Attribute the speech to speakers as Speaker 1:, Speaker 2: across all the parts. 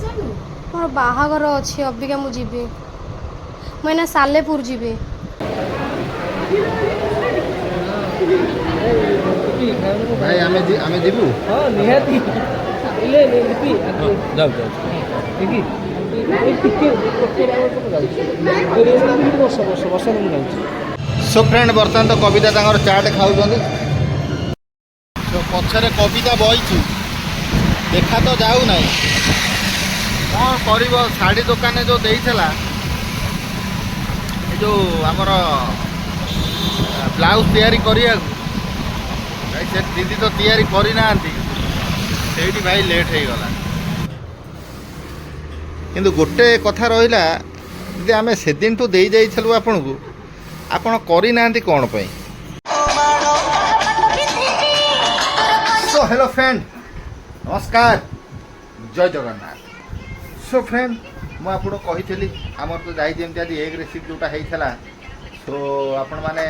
Speaker 1: मोर बाहागर अच्छी अबिका मु जीवी मुझे सालेपुर जीवी
Speaker 2: भाई आमे जीवु
Speaker 3: हां निहाती इले लिपि जाऊ जाऊ देखि ए टिके वर्ष मैं जाऊँ
Speaker 2: सो फ्रेंड बर्तमान तो कविता तांगर चाट खाऊँ तो पछरे कविता बही देखा तो जाऊ ना कौन कर शाढ़ी दुकान जो देला जो आमर ब्लाउज तैयारी करिया भाई से दीदी तो तैयारी करना भाई लेट हो गला किंतु गोटे कथा रहा दीदी आम से दिन ठू दे जाइलु आपन को आपण करना कौन पाई सो हेलो फ्रेंड नमस्कार जय जगन्नाथ सो फ्रेंड मुझे आपको कही आमर तो जाई जमी आज एक रेसिपी जोटा होता सो आपण मैंने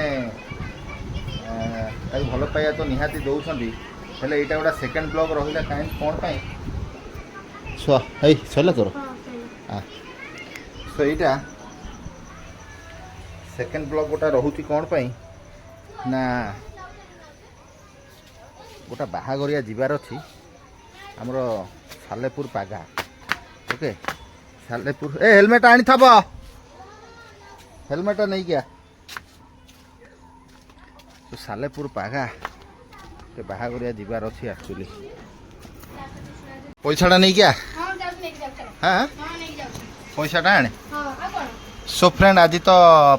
Speaker 2: भल पाइबा तो निहाती दौरान हेल्ले यहाँ गोटे सेकेंड ब्लॉग रहा कहीं कौन पाई सो है सरला तोर सो यहाँ सेकेंड ब्लॉग गोटा रोचे कौन पाई ना गोटा बाहागरिया जीवार अच्छी आमर सालेपुर पागा ओके सालेपुर ए हेलमेट आनी थब हेलमेट नहीं क्या तो सालेपुर पागा के बाहागरिया जीवार अच्छी एक्चुअली पैसाटा नहीं क्या हाँ पैसाटा आने सो फ्रेंड आज तो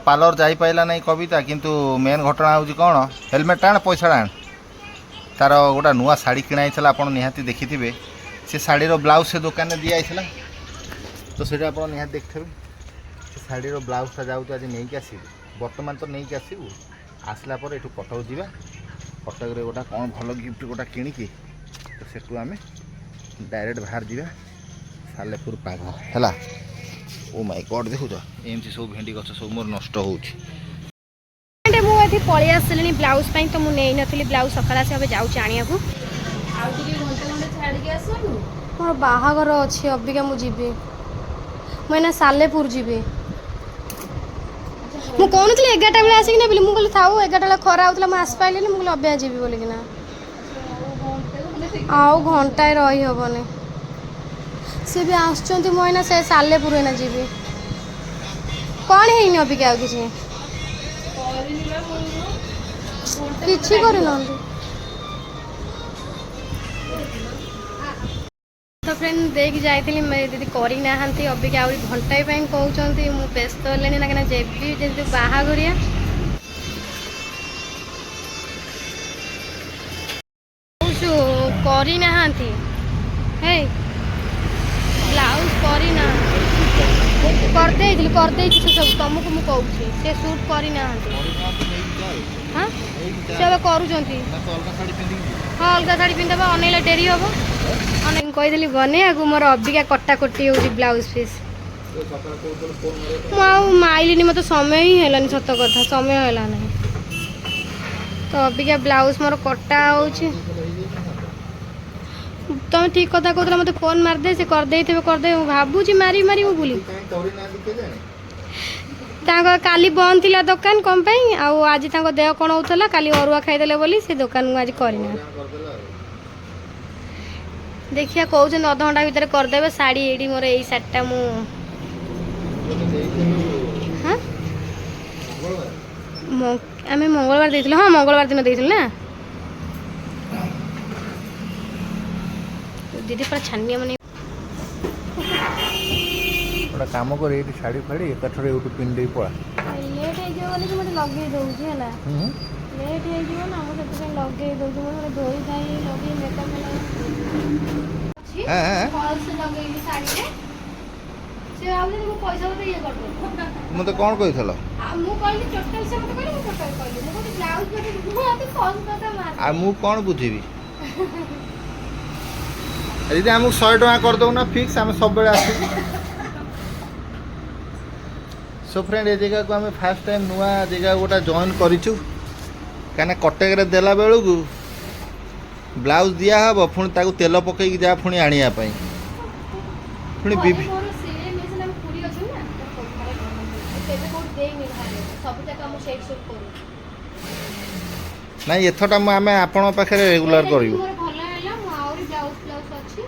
Speaker 2: पार्लर जाई पाइला नहीं कविता किंतु मेन घटना हूँ कौन हेलमेट आण पैसा आण तार गोटा नुआ शाड़ी किणाई आप निहाती देखिथे से शाड़ी ब्लाउज से दुकान में दिखाई तो सीटा आप निहाती देखते से शाड़ी ब्लाउजटा जाऊँ आज नहीं कि आसबू बर्तमान तो नहीं कि आसबू आसला पर यू कटक जा कटक गोटा कौन भल गिफ्ट गोटा किणिकी तो सेठू आम डायरेक्ट बाहर जा सालेपुर पाग है ओ माय गॉड देखुच एमती सब भेंडी गछ सब मोर नष्ट होउछि
Speaker 1: मुझे पलि आसली ब्लाउज तो मुझे नी ब्लाउज सकाल से जाऊँ आने को मोर बाहागर अच्छी अबिका मु जीवी मुझे सालेपुर जीवी मुझे कहूँ 11टा बेले आसिक ना मुझे था 11टा बेले खरा होता मुझे आस पाइली मुझे अभ्या जीवी बोलिकिना आउ घंटाए रही हेनी सी भी आसुँच मुझे से सालेपुर ना जीवी कौन है अबिका आ किसी करना तो फ्रेंड देख जाइली मेरी दीदी करना अबिका आ घंटाए कहते मुझे व्यस्त हेलेनी ना कहीं जेबी जी बाहागरिया करना है ब्लाउज करना करदे से सब तुमको मुझे कहूँ से सूट करना हाँ से करुँच हाँ अलग शाड़ी पिंधे अनेला डेरी हम कही बने मोर अबिका कटाकटी हो ब्लाउज पीस मुझे मत समय ही है सत कथा समय है ना तो अबिका ब्लाउज मोर कटा हो तुम ठीक कथा कहला मत फोन मारदे से करदे भावुँ मारी मारी बोली काली बंद थी दुकान कम आज देह कौन होता काली अरुआ खाईदे बोली से दुकान को आज करना देखिए कौन अध घंटा भितर करदे शाड़ी ये मोर यही शाढ़ीटा मु हाँ आम मंगलवार देती हाँ मंगलवार दिन देती ना दीदी पूरा छानिया मन
Speaker 2: गोटा काम कर शाड़ी फाड़ी एकाठर यूट्यूब पिन दे पड़ा
Speaker 1: लेट हो मत लगे दूसरी है लेट हो ना मुझे लगे दूसरी मैं धोई धाई लगे मेकअप
Speaker 2: मत कौन कही मु कौन बुझी दीदी आमको 100 टका करदे ना फिक्स आम सब बेले आस सो फ्रेंड ये जगह को आम फास्ट टाइम नुआ जगह गोटा जॉइन करूँ कहीं कटक देला बेलू ब्लाउज दिया हम पुणी तेल पकईक जा पुणी आने ପୁଣି
Speaker 1: ଘରେ ମୋର ସିଲେଇ ମେସିନ୍ ଆମେ ପୁରୀ ଅଛୁ ନା ତ ଘରେ କେବେ କୋଉଠି ଦେଇନି ଘରେ ସବୁ ଯାକ ଆମ ସେଇଠି ସବୁ କରୁ।
Speaker 2: ନାଇଁ ଏଥରଟା ଆମେ ଆପଣଙ୍କ ପାଖରେ ରେଗୁଲାର କରିବୁ।
Speaker 1: ମୋର ଭଲ ହେଲା ମୁଁ ଆହୁରି ବ୍ଲାଉଜ ଅଛି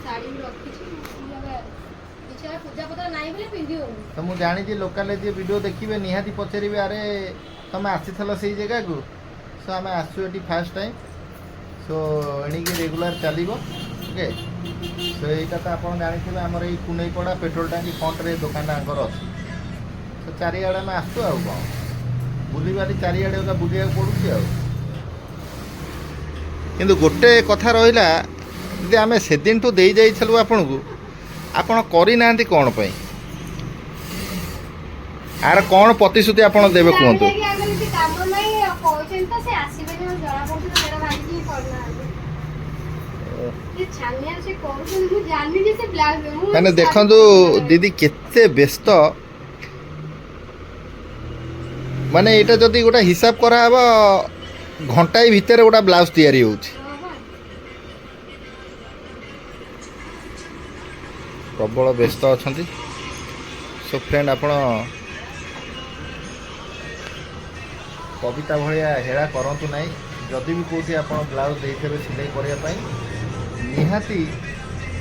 Speaker 1: ଶାଢ଼ୀ ବି ରଖିଛି କିଛି ପୂଜା ପତ୍ର ନାହିଁ ବୋଲି ପିନ୍ଧି ହଉନି।
Speaker 2: ତ ମୁଁ ଜାଣିଛି ଲୋକାଲରେ ଯିଏ ଭିଡ଼ିଓ ଦେଖିବେ ନିହାତି ପଚାରିବେ ଆରେ ତମେ ଆସିଥିଲ ସେଇ ଜାଗାକୁ। ସୋ ଆମେ ଆସୁ ଏଠି ଫାର୍ଷ୍ଟ ଟାଇମ୍। ସୋ ଏଣିକି ରେଗୁଲାର ଚାଲିବ ଓକେ। ସୋ ଏଇଟା ତ ଆପଣ ଜାଣିଥିବେ ଆମର ଏଇ କୁନେଇପଡ଼ା ପେଟ୍ରୋଲ ଟାଙ୍କି ଫ୍ରଣ୍ଟରେ ଦୋକାନଟା ଆଙ୍କର ଅଛି। ସୋ ଚାରିଆଡ଼େ ଆମେ ଆସୁ ଆଉ କ'ଣ ବୁଲିବାରି ଚାରିଆଡ଼େ ବୁଲିବାକୁ ପଡ଼ୁଛି ଆଉ। କିନ୍ତୁ ଗୋଟେ କଥା ରହିଲା ଯଦି ଆମେ ସେଦିନଠୁ ଦେଇ ଯାଇଥିଲୁ ଆପଣଙ୍କୁ ଆପଣ କରିନାହାନ୍ତି କ'ଣ ପାଇଁ? ଆର କ'ଣ ପ୍ରତିଶ୍ରୁତି ଆପଣ ଦେବେ କୁହନ୍ତୁ? ମାନେ ଦେଖନ୍ତୁ ଦିଦି କେତେ ବ୍ୟସ୍ତ। ମାନେ ଏଇଟା ଯଦି ଗୋଟେ ହିସାବ କରାହେବ ଘଣ୍ଟାଏ ଭିତରେ ଗୋଟେ ବ୍ଲାଉଜ ତିଆରି ହେଉଛି। ପ୍ରବଳ ବ୍ୟସ୍ତ ଅଛନ୍ତି। ସୋ ଫ୍ରେଣ୍ଡ ଆପଣ କବିତା ଭଳିଆ ହେଳା କରନ୍ତୁ ନାହିଁ। ଯଦି ବି କେଉଁଠି ଆପଣ ବ୍ଲାଉଜ ଦେଇଥିବେ ସିଲେଇ କରିବା ପାଇଁ ନିହାତି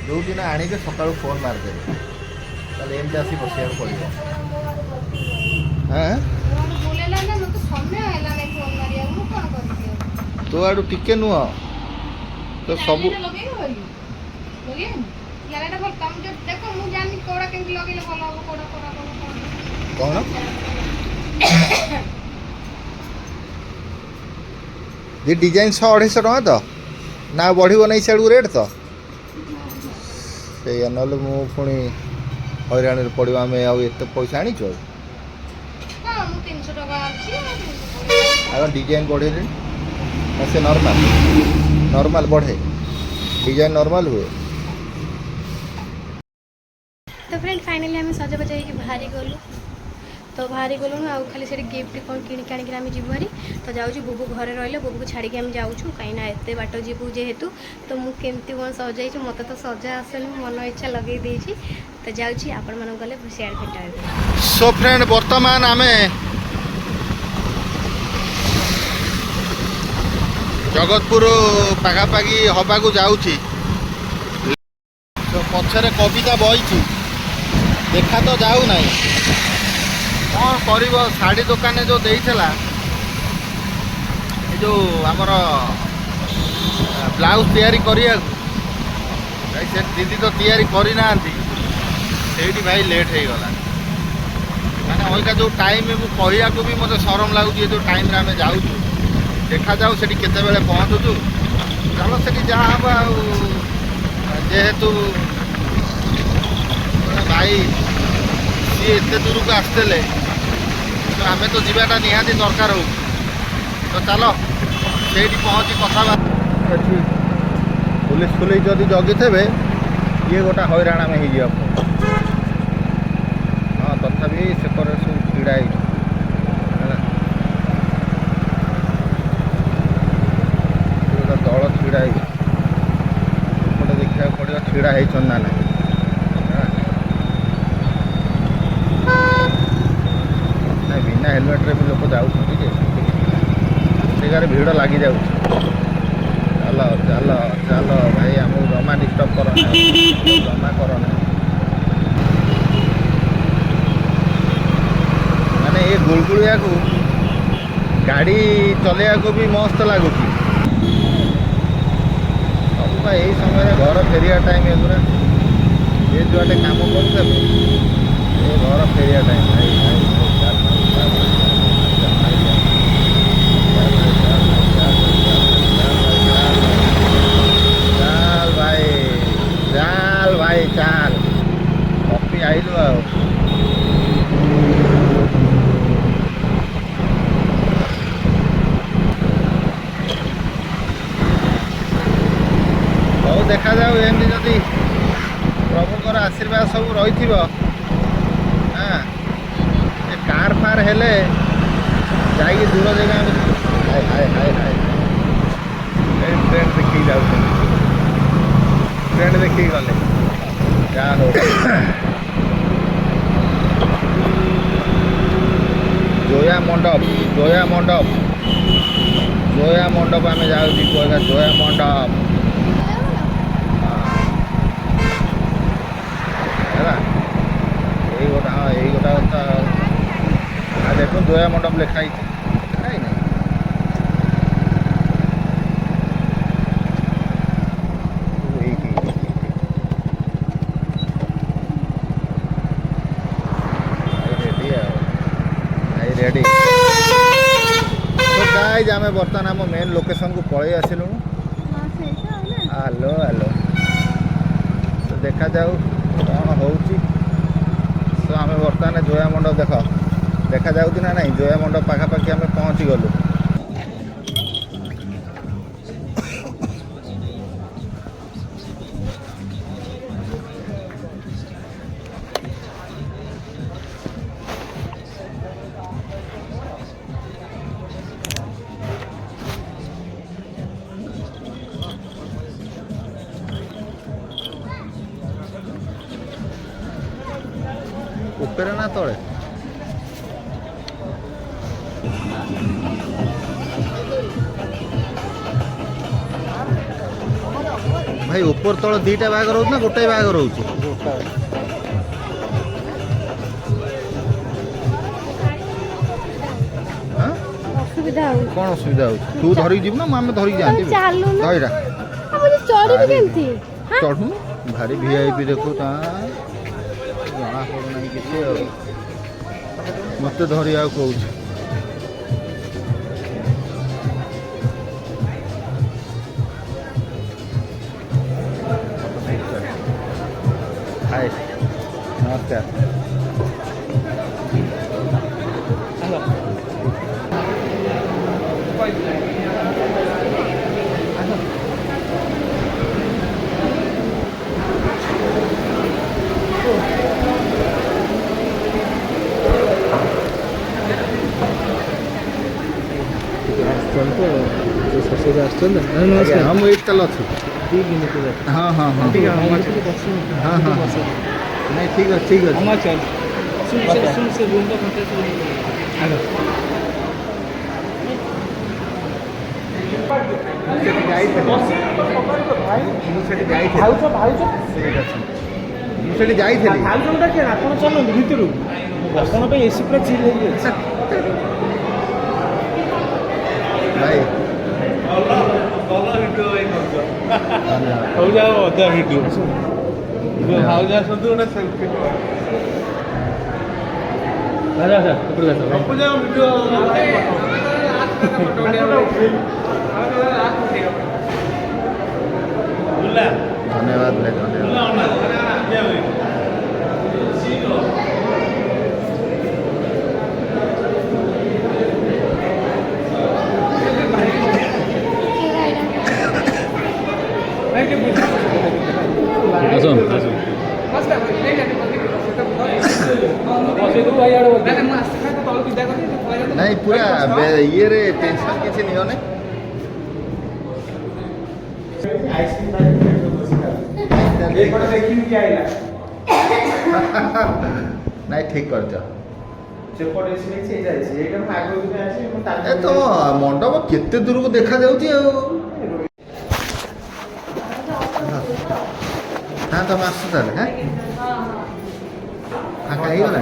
Speaker 2: ଯେଉଁଦିନ ଆଣିବେ ସକାଳୁ ଫୋନ୍ ମାରିଦେବେ। ତାହେଲେ ଏମିତି ଆସି ବସିବାକୁ ପଡ଼ିବ। ହଁ ତୋ ଆଡ଼ୁ ଟିକେ ନୁହଁ ତ ସବୁ କ'ଣ ଯେ ଡିଜାଇନ୍ 100-250 ଟଙ୍କା ତ ନା ବଢ଼ିବ ନାହିଁ ସିଆଡ଼କୁ ରେଟ୍ ତ ସେଇଆ। ନହେଲେ ମୁଁ ପୁଣି ହଇରାଣରେ ପଡ଼ିବ। ଆମେ ଆଉ ଏତେ ପଇସା ଆଣିଛୁ ଆଉ ଆଗ ଡିଜାଇନ୍ ବଢ଼େଇଲେଣି ନା ସେ ନର୍ମାଲ୍ ବଢ଼େ डिजाइन नॉर्मल हुए।
Speaker 1: तो फ्रेंड फाइनली आम सजबाज हो बाहरी गलु तो बाहरी गलु आउ खाली से गिफ्ट कौन किणिक आनिक आम जीवु भारी तो जाऊँ बुबू घरे रही बुबू को छाड़ी आम जाऊँ कहीं एत बाट जीवु जेहेतु तो मुझे कौन सजाई मत तो सजा आसनी मन इच्छा लगे देती तो जाऊँगी आपण मन गले सियाड़ भेटा।
Speaker 2: सो फ्रेंड वर्तमान आम जगतपुर पखापाखि हवाक जाऊँगी तो पछरे कविता बही देखा तो जाऊ ना कौन कर शाढ़ी दुकान जो देला जो आमर ब्लाउज तैयारी करिया से दीदी तो तैयारी करना से भाई लेट हो गला माने अल्का जो टाइम मुझे कहू भी मत शरम लगुच जो टाइम आम जाऊँ देखा जाऊ से केते पहुँचुचु चलो से जहाँ हम जेहेतु भाई सी एत दूर को आसते तो आम तो जीवाटा निहाती दरकार हो तो चलो से पहुँची कथबार्ता पुलिस फुलिस जदि जगी थे ये गोटा हईराण आम हो हाँ तथापि से सब भिड़ा दल भिड़ा गोटे देखा पड़ो भिड़ा होना ना बिना हेलमेट रे भी लोग जाऊँ जगार भिड़ लगी जाऊँ चल चल चल भाई आमको जमा डिस्टर्ब कर जमा करना माने ये गुलगुलिया को गाड़ी चलैया को भी मस्त लगुच सब यही समय घर फेरिया टाइम एगुरा ये जुआटे काम करते घर फेरिया टाइम भाई चाल भाई चाल कॉफी आइलु आ देखा जाऊ एमती जदि प्रभुकर आशीर्वाद सब रही हाँ कार फार हेले जाइए दूर जगह हाय हाय हाय हाय ट्रेन देखिए जाऊँ ट्रेन देखिए गले ଯାହା ହଉ ଜୟା ମଣ୍ଡପ ଆମେ ଯାଉଛୁ ଜୟା ମଣ୍ଡପ ହେଲା ଏଇ ଗୋଟା କଥା ଆଉ ଦେଖୁন ଜୟା ମଣ୍ଡପ ଲେଖା ହେଇଛି ନାଇଁ ନାଇଁ रेडी तो गाइज आम बर्तमान आम मेन लोकेशन को पलि आसिलु हेलो हेलो तो देखा जाऊ कौन हो तो आम बर्तमान जया मंडप देखा जाऊँ ना नहीं जया मंडप पाखापाखि आम पहुँची गलु ऊपर ना तले भाई ऊपर तल दीटा बाग रोच ना गोटे बाग रोच कौन असुविधा हो तू धरिक जीव ना आम धरिक जाती चढ़ू भारी वीआईपी देखु जना पड़ना किसी मत धरी आ कौच हाय नमस्कार हम एक तल अच्छे हाँ हाँ हाँ हाँ हाँ नहीं ठीक है भाई धन्यवाद भाई धन्यवाद नहीं पूरा ये रे टेंशन किसी नहीं होने नहीं ठीक कर तो मंडप केते दूर को देखा जाउची हाँ तुम आस हाँ फाँका हो गला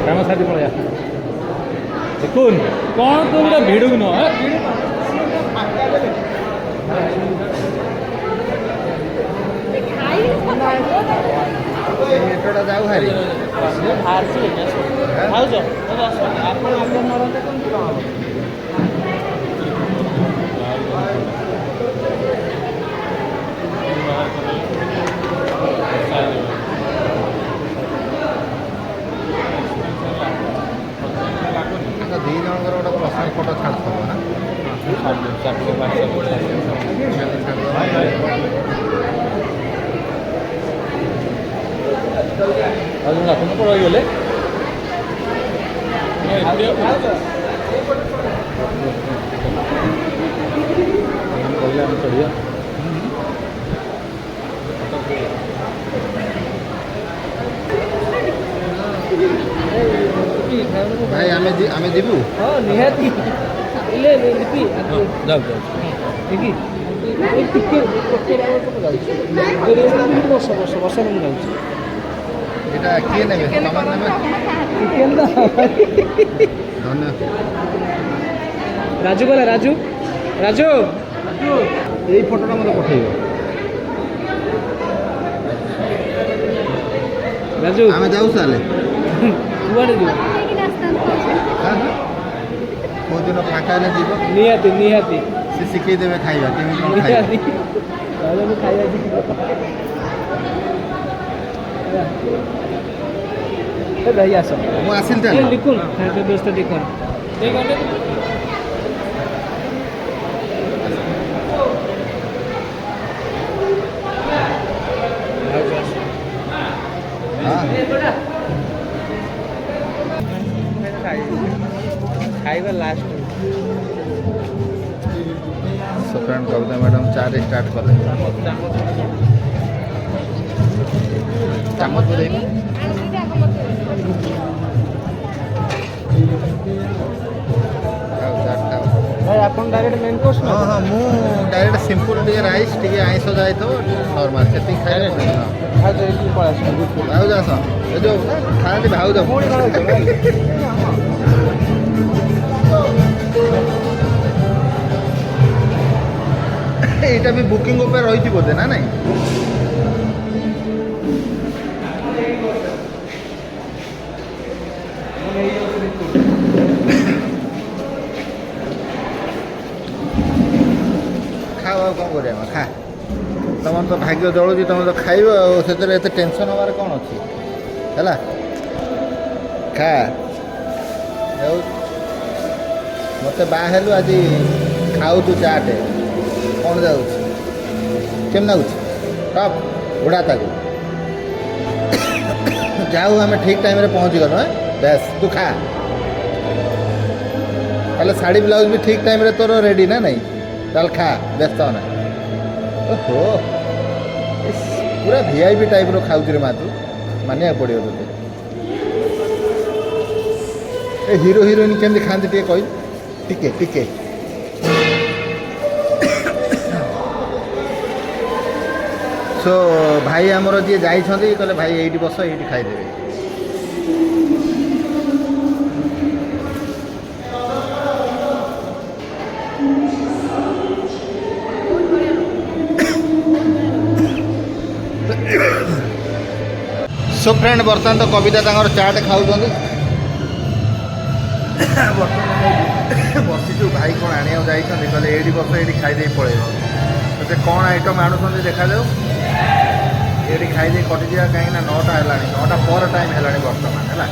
Speaker 2: राम साथी पड़ा देखुन कौन तो भिड़ न मेट्रोटा जाऊ हारी दी जन गोटे ଫଟୋ ଛାଡ଼ୁଥିବ ନା
Speaker 3: ଆପଣ ରହିଗଲେ କହିଲେ ଆମେ ଚଢ଼ିବା
Speaker 2: ଭାଇ ଆମେ ଯିବୁ
Speaker 3: ହଁ ନିହାତି ଲିପି ଯାଉ ଦେଖି ବର୍ଷ ମୁଁ ଯାଉଛି
Speaker 2: এটা କିଏ ନେବେ ତମର ନେବେ ଧନ୍ୟବାଦ
Speaker 3: ରାଜୁ ଗଲା ରାଜୁ ରାଜୁ
Speaker 2: ଏଇ ଫଟୋଟା ମୋତେ ପଠେଇବ
Speaker 3: ରାଜୁ
Speaker 2: ଆମେ ଯାଉ ତାହେଲେ
Speaker 3: କୁଆଡ଼େ ଯିବ
Speaker 2: କେଉଁଦିନ ଫାଙ୍କା ହେଲେ ଯିବ
Speaker 3: ନିହାତି ନିହାତି
Speaker 2: ସେ ଶିଖେଇ ଦେବେ ଖାଇବା କେମିତି କ'ଣ ଖାଇବା
Speaker 3: ନିହାତି ତାହେଲେ ମୁଁ ଖାଇବା ଯିବି ଭାଇ ଆସ
Speaker 2: ମୁଁ ଆସିଲି ତାହେଲେ
Speaker 3: লিখুন ব্যস্ত লিখুন ঠিক আছে ଖାଇବା ଲାଷ୍ଟ
Speaker 2: ସୋ ଫ୍ରେଣ୍ଡ କବିତା ମ୍ୟାଡ଼ାମ୍ ଚାରେ ଷ୍ଟାର୍ଟ କଲେ ଚାମଚ ଦେଇନି
Speaker 3: ଭାଇ ଆପଣ ଡାଇରେକ୍ଟ ମେନ୍ କୋର୍ସ
Speaker 2: ହଁ ହଁ ମୁଁ ଡାଇରେକ୍ଟ ସିମ୍ପଲ୍ ଟିକେ ରାଇସ୍ ଟିକେ ଆଇଁଷ ଯାଇଥିବ ନର୍ମାଲ୍ ସେତିକି ଖାଇଲେ ଭାଉଜ ଆସ ଏ ଯେଉଁ ଖାଆନ୍ତି ଭାଉଜ এইটা ବି ବୁକିଂ ଉପରେ ରହିଛି ବୋଧେ ନା ନାଇଁ ଖାଅ ଆଉ କ'ଣ କରିବା ଖା ତମର ତ ଭାଗ୍ୟ ଜଳୁଛି ତମେ ତ ଖାଇବ ଆଉ ସେଥିରେ ଏତେ ଟେନସନ୍ ହେବାର କ'ଣ ଅଛି ହେଲା ଖା ଆଉ ମୋତେ ବାହା ହେଲୁ ଆଜି ଖାଉଛୁ ଚାଟେ କ'ଣ ଯାଉଛି କେମିତି ଲାଗୁଛି ଟପ୍ ବୁଢ଼ା ତାକୁ ଯାଉ ଆମେ ଠିକ୍ ଟାଇମ୍ରେ ପହଞ୍ଚିଗଲୁ ହଁ ବେସ୍ ତୁ ଖା ତାହେଲେ ଶାଢ଼ୀ ବ୍ଲାଉଜ୍ ବି ଠିକ୍ ଟାଇମ୍ରେ ତୋର ରେଡ଼ି ନା ନାଇଁ ତାହେଲେ ଖା ବ୍ୟସ୍ତ ନା ଓହୋ ପୁରା ଭିଆଇପି ଟାଇପ୍ର ଖାଉଛି ରେ ମା ତୁ ମାନିବାକୁ ପଡ଼ିବ ତୋତେ ଏ ହିରୋ ହିରୋଇନ୍ କେମିତି ଖାଆନ୍ତି ଟିକେ କହିଲୁ ଟିକେ ଟିକେ ସୋ ଭାଇ ଆମର ଯିଏ ଯାଇଛନ୍ତି କହିଲେ ଭାଇ ଏଇଠି ବସ ଏଇଠି ଖାଇଦେବେ ସୋ ଫ୍ରେଣ୍ଡ ବର୍ତ୍ତମାନ ତ କବିତା ତାଙ୍କର ଚାଟ୍ ଖାଉଛନ୍ତି ବସିଛୁ ଭାଇ କ'ଣ ଆଣିବାକୁ ଯାଇଛନ୍ତି କହିଲେ ଏଇଠି ବସ ଏଇଠି ଖାଇଦେଇ ପଳେଇବ ସେ କ'ଣ ଆଇଟମ୍ ଆଣୁଛନ୍ତି ଦେଖାଯାଉ ଏଇଠି ଖାଇଦେଇ କଟିଯିବା କାହିଁକିନା 9ଟା ହେଲାଣି 9ଟା ପରେ ଟାଇମ୍ ହେଲାଣି ବର୍ତ୍ତମାନ ହେଲା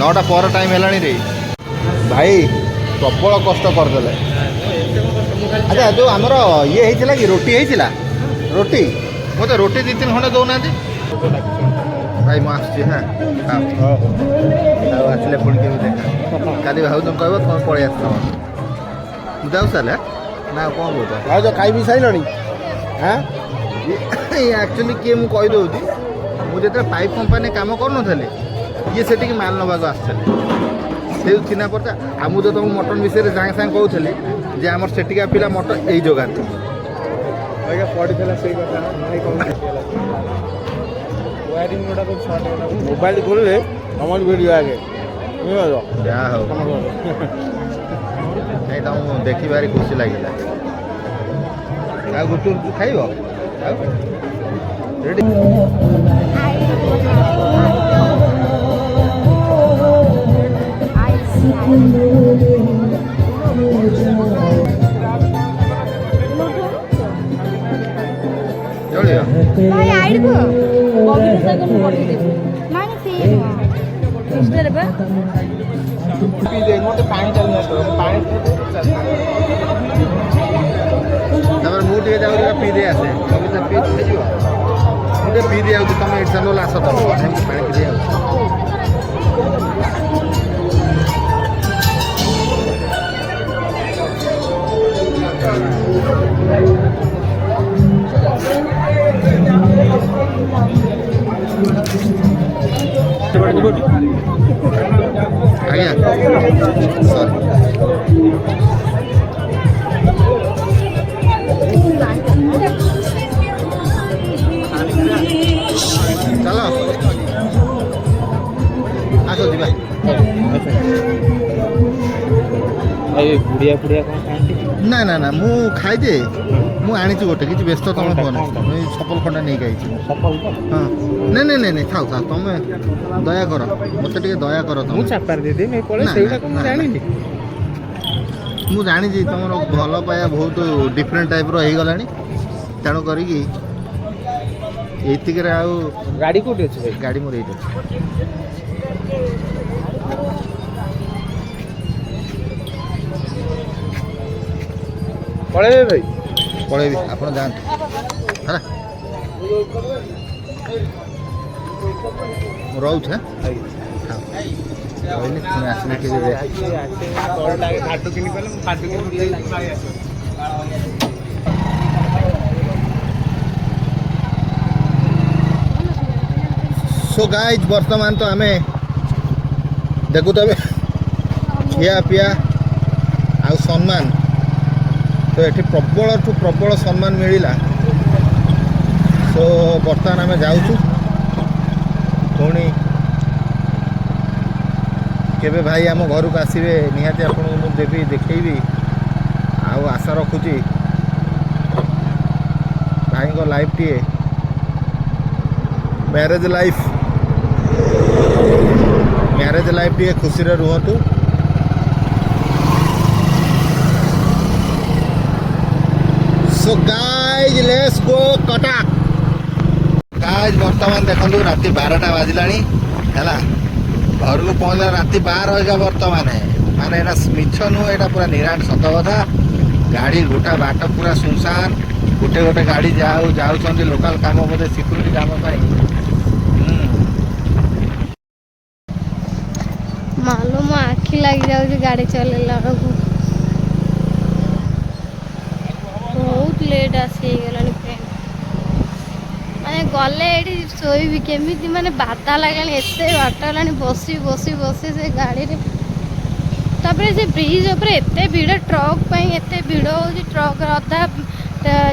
Speaker 2: 9ଟା ପରେ ଟାଇମ୍ ହେଲାଣି ରେ ଭାଇ ପ୍ରବଳ କଷ୍ଟ କରିଦେଲେ ଆଚ୍ଛା ଯେଉଁ ଆମର ଇଏ ହେଇଥିଲା କି ରୁଟି ହେଇଥିଲା ରୁଟି ମୋତେ ରୁଟି 2-3 ଖଣ୍ଡେ ଦେଉନାହାନ୍ତି ଭାଇ ମୁଁ ଆସୁଛି ହଁ ଆଉ ଆସିଲେ ପୁଣି କେମିତି ଦେଖା କାଲି ଭାଉଜଙ୍କୁ କହିବ ତୁମେ ପଳେଇ ଆସିବ ମୁଁ ଯାଉ ତାହେଲେ ନା ଆଉ କ'ଣ କହୁଛ ଭାଉଜ ଖାଇବି ସାରିଲଣି ହଁ ଆକ୍ଚୁଆଲି କିଏ ମୁଁ କହିଦେଉଛି ମୁଁ ଯେତେବେଳେ ପାଇପ୍ କମ୍ପାନୀ କାମ କରୁନଥିଲି ଇଏ ସେଠିକି ମାଲ ନେବାକୁ ଆସିଥିଲେ ସେ ଚିହ୍ନା ପରିଚୟ ଆଉ ମୁଁ ତ ତୁମକୁ ମଟନ୍ ବିଷୟରେ ସାଙ୍ଗେ ସାଙ୍ଗେ କହୁଥିଲି ଯେ ଆମର ସେଠିକା ପିଲା ମଟନ୍ ଏଇ ଯୋଗାନ୍ତି ଆଜ୍ଞା ପଡ଼ିଥିଲା ସେଇ କଥା ମୋବାଇଲ ଖୋଲିଲେ ତମର ଭିଡ଼ିଓ ଆଗେ ଯାହା ହଉ ସେଇଟା ମୁଁ ଦେଖି ଭାରି ଖୁସି ଲାଗିଲା ଆଉ ଗୁପଚୁପ୍ ଖାଇବ ଆଉ ରେଡ଼ି
Speaker 3: ମୋତେ ପାଣି ଚାଲିଲା
Speaker 2: ତାପରେ ମୁଁ ଟିକେ ଯାଉଛି ପିଇ ଦେଇ ଆସେ କବିତା ପିଇ ଯିବ ମୁଁ ଟିକେ ପିଇ ଦେଇ ଯାଉଛି ତମେ ଏଠି ଚାଲ ଆସ ତମ ପାଣି ପିଇ ଦେଇ ଯାଉଛି ଆଜ୍ଞା ସରି ଚାଲ ଆସ ଯିବା
Speaker 3: ପୁଡ଼ିଆ ପୁଡ଼ିଆ କ'ଣ ଖାଆନ୍ତି?
Speaker 2: ନା ନା ନା ମୁଁ ଖାଇଦିଏ ମୁଁ ଆଣିଛି ଗୋଟେ କିଛି ବ୍ୟସ୍ତ ତମେ ହୁଅ ନାହିଁ ଏଇ ସପଲ ଖଣ୍ଡା ନେଇକି ଆଇଛି
Speaker 3: ସଫଳ ତ?
Speaker 2: ହଁ ନାଇଁ ନାଇଁ ନାଇଁ ନାଇଁ ଥାଉ ଥାଉ ତମେ ଦୟା କର ମୋତେ ଟିକେ ଦୟା କର
Speaker 3: ମୁଁ
Speaker 2: ତମେ
Speaker 3: ଚାପାରେ ଦେଇଦେବି ମୁଁ ପଳେଇ
Speaker 2: ନା,
Speaker 3: ସେଇଗୁଡ଼ାକ ମୁଁ
Speaker 2: ନା,
Speaker 3: ଜାଣିନି।
Speaker 2: ମୁଁ ଜାଣିଛି ତମର ଭଲ ପାଇବା ବହୁତ ଡିଫରେଣ୍ଟ ଟାଇପ୍ର ହେଇଗଲାଣି ତେଣୁ କରିକି ଏତିକିରେ ଆଉ
Speaker 3: ଗାଡ଼ି କୋଉଠି ଅଛି ଭାଇ?
Speaker 2: ଗାଡ଼ି ମୋର ଏଇଠି ଅଛି
Speaker 3: ପଳେଇବେ ଭାଇ?
Speaker 2: ପଳେଇବି ଆପଣ ଯାଆନ୍ତୁ ହେଲା ମୁଁ ରହୁଛି ହଁ ରହିଲି ପୁଣି ଆସିଲେ କେବେ
Speaker 3: ଖାଟୁ କିଣି ପାରିଲେ ମୁଁ ଖାଟୁ କିଣି
Speaker 2: ସୋ ଗାଇଜ୍ ବର୍ତ୍ତମାନ ତ ଆମେ ଦେଖୁଥିବେ ଖିଆ ପିଆ ଆଉ ସମ୍ମାନ ତ ଏଠି ପ୍ରବଳଠୁ ପ୍ରବଳ ସମ୍ମାନ ମିଳିଲା ସୋ ବର୍ତ୍ତମାନ ଆମେ ଯାଉଛୁ ପୁଣି କେବେ ଭାଇ ଆମ ଘରକୁ ଆସିବେ ନିହାତି ଆପଣଙ୍କୁ ମୁଁ ଦେବି ଦେଖେଇବି ଆଉ ଆଶା ରଖୁଛି ଭାଇଙ୍କ ଲାଇଫ୍ଟିଏ ମ୍ୟାରେଜ୍ ଲାଇଫ୍ ଟିକେ ଖୁସିରେ ରୁହନ୍ତୁ so guys let's go Cuttack guys ବର୍ତ୍ତମାନ ଦେଖନ୍ତୁ ରାତି 12ଟା ବାଜିଲାଣି ହେଲା ଘରକୁ ପହଞ୍ଚିଲା ରାତି 12 ହେଇଗା ବର୍ତ୍ତମାନ ମାନେ ଏଇଟା ମିଛ ନୁହଁ ଏଇଟା ପୁରା ନିରାଟ ସତ କଥା ଗାଡ଼ି ଗୋଟା ବାଟ ପୁରା ସୁନସାନ ଗୋଟେ ଗାଡ଼ି ଯାଉଛନ୍ତି ଲୋକାଲ କାମ ବୋଧେ ସିକ୍ୟୁରିଟି କାମ ପାଇଁ
Speaker 1: ମାଲୋ ମୋ ଆଖି ଲାଗିଯାଉଛି ଗାଡ଼ି ଚଲେଇଲା ବେଳକୁ ବହୁତ ଲେଟ୍ ଆସି ହେଇଗଲାଣି ଟ୍ରେନ୍ ମାନେ ଗଲେ ଏଠି ଶୋଇବି କେମିତି ମାନେ ବାଧା ଲାଗିଲାଣି ଏତେ ବାଟ ହେଲାଣି ବସି ସେ ଗାଡ଼ିରେ ତାପରେ ସେ ବ୍ରିଜ୍ ଉପରେ ଏତେ ଭିଡ଼ ଟ୍ରକ୍ ପାଇଁ ଏତେ ଭିଡ଼ ହେଉଛି ଟ୍ରକ୍ ଅଧା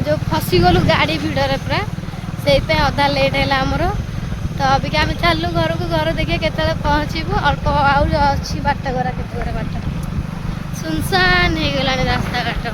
Speaker 1: ଯେଉଁ ଫସିଗଲୁ ଗାଡ଼ି ଭିଡ଼ରେ ପୁରା ସେଇଥିପାଇଁ ଅଧା ଲେଟ୍ ହେଲା ଆମର ତ ଅବିକା ଆମେ ଚାଲୁ ଘରକୁ ଘର ଦେଖିବା କେତେବେଳେ ପହଞ୍ଚିବୁ ଅଳ୍ପ ଆଉ ଅଛି ବାଟ ଗରା କେତେ ଗୁଡ଼ା ବାଟ ସୁନସାନ ହେଇଗଲାଣି ରାସ୍ତାଘାଟ